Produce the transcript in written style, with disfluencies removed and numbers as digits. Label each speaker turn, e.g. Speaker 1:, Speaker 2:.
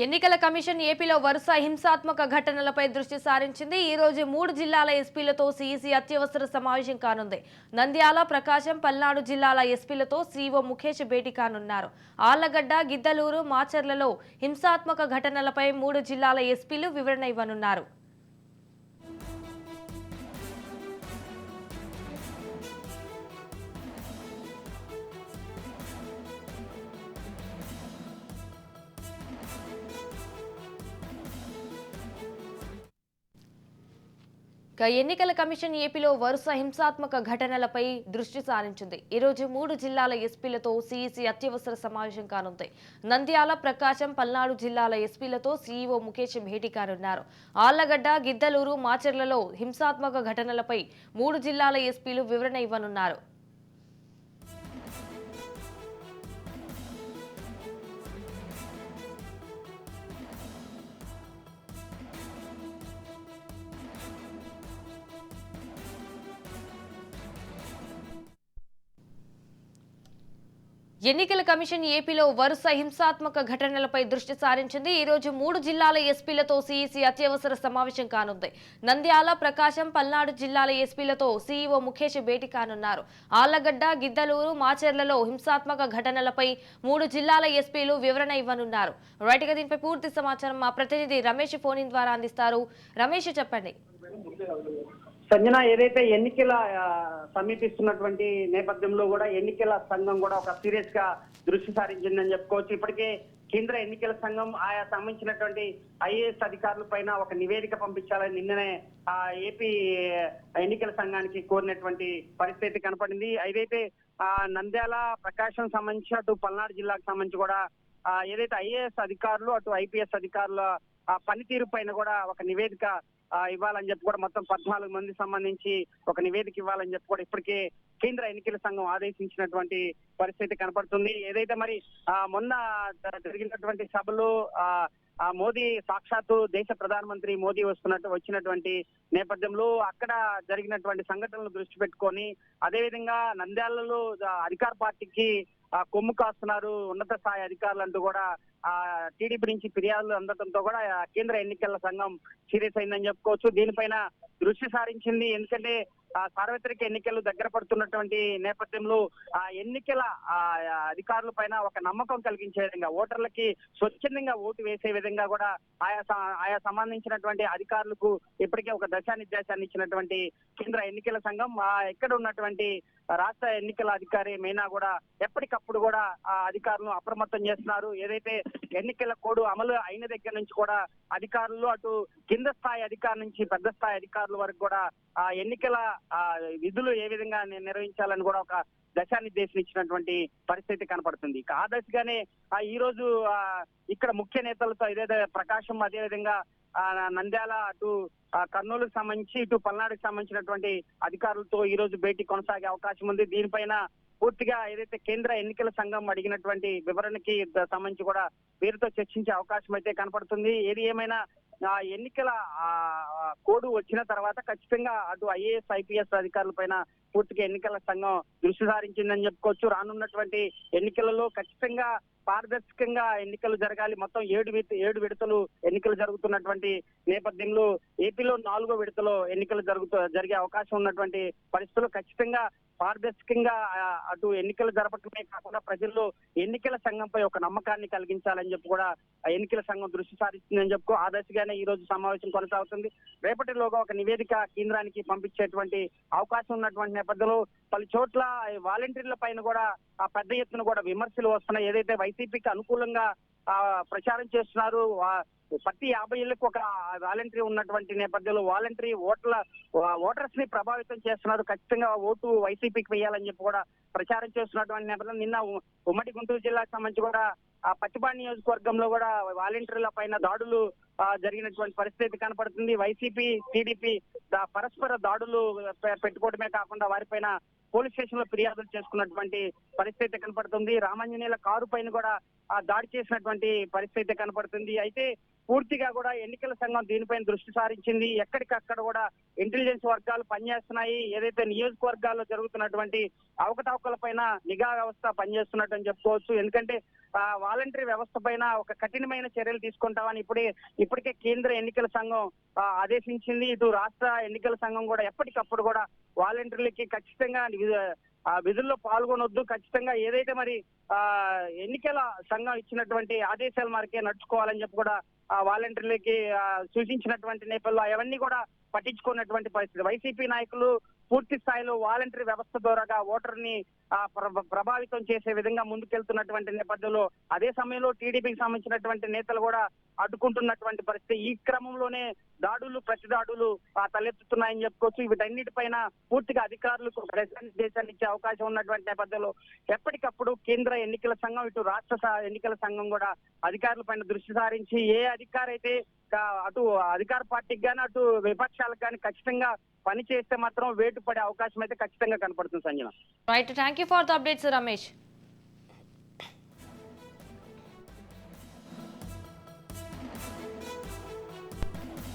Speaker 1: ఎన్నికల కమిషన్ ఏపీలో వరుస హింసాత్మక ఘటనలపై దృష్టి సారించింది. ఈ రోజు 3 జిల్లాల ఎస్పీలతో సీఈసీ అత్యవసర సమావేశం కానుంది. నంద్యాల, ప్రకాశం, పల్నాడు జిల్లాల ఎస్పీలతో సీఈఓ ముఖేష్ భేటీ కానున్నారు. ఆళ్లగడ్డ, గిద్దలూరు, మాచర్లలో హింసాత్మక ఘటనలపై 3 జిల్లాల ఎస్పీలు వివరణ ఇవ్వనున్నారు. ఎన్నికల కమిషన్ ఏపీలో వరుస హింసాత్మక ఘటనలపై దృష్టి సారించింది. ఈ రోజు 3 జిల్లాల ఎస్పీలతో సీఈసీ అత్యవసర సమావేశం కానుంది. నంద్యాల, ప్రకాశం, పల్నాడు జిల్లాల ఎస్పీలతో సీఈఓ ముఖేష్ భేటీ కానున్నారు. ఆళ్లగడ్డ, గిద్దలూరు, మాచర్లలో హింసాత్మక ఘటనలపై 3 జిల్లాల ఎస్పీలు వివరణ ఇవ్వనున్నారు. ఎన్నికల కమిషన్ ఏపీలో వరుస హింసాత్మక ఘటనలపై దృష్టి సారించింది. ఈ రోజు 3 జిల్లాల ఎస్పీలతో సీఈసీ అత్యవసర సమావేశం కానుంది. నంద్యాల, ప్రకాశం, పల్నాడు జిల్లాల ఎస్పీలతో సీఈఓ ముఖేష్ భేటీ కానున్నారు. ఆళ్లగడ్డ, గిద్దలూరు, మాచర్లలో హింసాత్మక ఘటనలపై 3 జిల్లాల ఎస్పీలు వివరణ ఇవ్వనున్నారు. రైట్ గా దీనిపై పూర్తి సమాచారం మా ప్రతినిధి రమేష్ ఫోన్ ఇన్ ద్వారా అందిస్తారు. రమేష్, చెప్పండి.
Speaker 2: సంజన, ఏదైతే ఎన్నికల సమీపిస్తున్నటువంటి నేపథ్యంలో కూడా ఎన్నికల సంఘం కూడా ఒక సీరియస్ గా దృష్టి సారించిందని చెప్పుకోవచ్చు. ఇప్పటికే కేంద్ర ఎన్నికల సంఘం ఆయా సంబంధించినటువంటి ఐఏఎస్ అధికారుల పైన ఒక నివేదిక పంపించాలని నిన్ననే ఏపీ ఎన్నికల సంఘానికి కోరినటువంటి పరిస్థితి కనపడింది. ఏదైతే నంద్యాల, ప్రకాశం సంబంధించి అటు పల్నాడు జిల్లాకు సంబంధించి కూడా ఏదైతే ఐఏఎస్ అధికారులు అటు ఐపీఎస్ అధికారుల పనితీరు పైన కూడా ఒక నివేదిక ఇవ్వాలని చెప్పి కూడా మొత్తం 14 మంది సంబంధించి ఒక నివేదిక ఇవ్వాలని చెప్పి కూడా ఇప్పటికే కేంద్ర ఎన్నికల సంఘం ఆదేశించినటువంటి పరిస్థితి కనపడుతుంది. ఏదైతే మరి మొన్న జరిగినటువంటి సభలో మోదీ సాక్షాత్తు దేశ ప్రధానమంత్రి మోదీ వచ్చినటువంటి నేపథ్యంలో అక్కడ జరిగినటువంటి సంఘటనలు దృష్టి పెట్టుకొని అదేవిధంగా నంద్యాలలో అధికార పార్టీకి కొమ్ము కాస్తున్నారు ఉన్నత స్థాయి అధికారులు అంటూ కూడా టీడీపీ నుంచి ఫిర్యాదులు అందడంతో కూడా కేంద్ర ఎన్నికల సంఘం సీరియస్ అయిందని చెప్పుకోవచ్చు. దీనిపైన దృష్టి సారించింది. ఎందుకంటే సార్వత్రిక ఎన్నికలు దగ్గర పడుతున్నటువంటి నేపథ్యంలో ఎన్నికల అధికారుల పైన ఒక నమ్మకం కలిగించే విధంగా ఓటర్లకి స్వచ్ఛందంగా ఓటు వేసే విధంగా కూడా ఆయా సంబంధించినటువంటి అధికారులకు ఇప్పటికే ఒక దిశానిర్దేశాన్ని ఇచ్చినటువంటి కేంద్ర ఎన్నికల సంఘం ఎక్కడ ఉన్నటువంటి రాష్ట్ర ఎన్నికల అధికారి మీనా కూడా ఎప్పటికప్పుడు కూడా ఆ అధికారులను అప్రమత్తం చేస్తున్నారు. ఏదైతే ఎన్నికల కోడ్ అమలు అయిన దగ్గర నుంచి కూడా అధికారులు అటు కింద స్థాయి అధికారుల నుంచి పెద్ద స్థాయి అధికారుల వరకు కూడా ఆ ఎన్నికల విధులు ఏ విధంగా నిర్వహించాలని కూడా ఒక దిశానిర్దేశం ఇచ్చినటువంటి పరిస్థితి కనపడుతుంది. ఆ దశగానే ఈ రోజు ఇక్కడ ముఖ్య నేతలతో ఏదైతే ప్రకాశం అదేవిధంగా నంద్యాల అటు కర్నూలుకు సంబంధించి ఇటు పల్నాడుకు సంబంధించినటువంటి అధికారులతో ఈ రోజు భేటీ కొనసాగే అవకాశం ఉంది. దీనిపైన పూర్తిగా ఏదైతే కేంద్ర ఎన్నికల సంఘం అడిగినటువంటి వివరణకి సంబంధించి కూడా వీరితో చర్చించే అవకాశం అయితే కనపడుతుంది. ఏది ఏమైనా ఎన్నికల కోడ్ వచ్చిన తర్వాత ఖచ్చితంగా అటు ఐఏఎస్ ఐపీఎస్ అధికారుల పైన పూర్తిగా ఎన్నికల సంఘం దృష్టి సారించిందని చెప్పుకోవచ్చు. రానున్నటువంటి ఎన్నికలలో ఖచ్చితంగా పారదర్శకంగా ఎన్నికలు జరగాలి. మొత్తం 7 విడతలు ఎన్నికలు జరుగుతున్నటువంటి నేపథ్యంలో ఏపీలో 4వ విడతలో ఎన్నికలు జరిగే అవకాశం ఉన్నటువంటి పరిస్థితుల్లో ఖచ్చితంగా పారదర్శకంగా అటు ఎన్నికలు జరపడమే కాకుండా ప్రజల్లో ఎన్నికల సంఘంపై ఒక నమ్మకాన్ని కలిగించాలని చెప్పి కూడా ఎన్నికల సంఘం దృష్టి సారిస్తుందని చెప్పుకో ఆ దశగానే ఈ రోజు సమావేశం కొనసాగుతుంది. రేపటిలోగా ఒక నివేదిక కేంద్రానికి పంపించేటువంటి అవకాశం ఉన్నటువంటి నేపథ్యంలో పలు చోట్ల వాలంటీర్ల పైన కూడా పెద్ద ఎత్తున కూడా విమర్శలు వస్తున్నాయి. ఏదైతే వైసీపీకి అనుకూలంగా ప్రచారం చేస్తున్నారు, ప్రతి 50 ఏళ్లకు ఒక వాలంటరీ ఉన్నటువంటి నేపథ్యంలో వాలంటరీ ఓటర్స్ ని ప్రభావితం చేస్తున్నారు. ఖచ్చితంగా ఓటు వైసీపీకి వేయాలని చెప్పి కూడా ప్రచారం చేస్తున్నటువంటి నేపథ్యంలో నిన్న ఉమ్మడి గుంటూరు జిల్లాకు సంబంధించి కూడా పత్తిపాడు నియోజకవర్గంలో కూడా వాలంటీర్ల పైన దాడులు జరిగినటువంటి పరిస్థితి కనపడుతుంది. వైసీపీ టీడీపీ పరస్పర దాడులు పెట్టుకోవడమే కాకుండా వారిపైన పోలీస్ స్టేషన్ లో ఫిర్యాదులు చేసుకున్నటువంటి పరిస్థితి కనపడుతుంది. రామాంజనేయుల కారు పైన కూడా దాడి చేసినటువంటి పరిస్థితి కనపడుతుంది. అయితే పూర్తిగా కూడా ఎన్నికల సంఘం దీనిపైన దృష్టి సారించింది. ఎక్కడికక్కడ కూడా ఇంటెలిజెన్స్ వర్గాలు పనిచేస్తున్నాయి. ఏదైతే నియోజకవర్గాల్లో జరుగుతున్నటువంటి అవకతవకల పైన నిఘా వ్యవస్థ పనిచేస్తున్నట్టు చెప్పుకోవచ్చు. ఎందుకంటే వాలంటరీ వ్యవస్థ పైన ఒక కఠినమైన చర్యలు తీసుకుంటామని ఇప్పటికే కేంద్ర ఎన్నికల సంఘం ఆదేశించింది. ఇటు రాష్ట్ర ఎన్నికల సంఘం కూడా ఎప్పటికప్పుడు కూడా వాలంటీర్లకి ఖచ్చితంగా విధుల్లో పాల్గొనొద్దు, ఖచ్చితంగా ఏదైతే మరి ఎన్నికల సంఘం ఇచ్చినటువంటి ఆదేశాల మేరకే నడుచుకోవాలని చెప్పి కూడా వాలంటీర్లకి సూచించినటువంటి నేపథ్యంలో అవన్నీ కూడా పట్టించుకున్నటువంటి పరిస్థితి. వైసీపీ నాయకులు పూర్తి స్థాయిలో వాలంటరీ వ్యవస్థ ద్వారాగా ఓటర్ని ప్రభావితం చేసే విధంగా ముందుకెళ్తున్నటువంటి నేపథ్యంలో అదే సమయంలో టీడీపీకి సంబంధించినటువంటి నేతలు కూడా అడ్డుకుంటున్నటువంటి పరిస్థితి. ఈ క్రమంలోనే ప్రతి దాడులు తలెత్తుతున్నాయని చెప్పుకోవచ్చు. వీటన్నిటిపైన పూర్తిగా అధికారులకు దేశాన్ని ఇచ్చే అవకాశం ఉన్నటువంటి నేపథ్యంలో ఎప్పటికప్పుడు కేంద్ర ఎన్నికల సంఘం ఇటు రాష్ట్ర ఎన్నికల సంఘం కూడా అధికారుల పైన దృష్టి సారించి ఏ అధికారి అయితే అటు అధికార పార్టీకి కానీ అటు విపక్షాలకు కానీ ఖచ్చితంగా పని చేస్తే మాత్రం వేటు పడే అవకాశం అయితే ఖచ్చితంగా కనపడుతుంది Sanjana.
Speaker 1: Right, thank you for the updates Ramesh.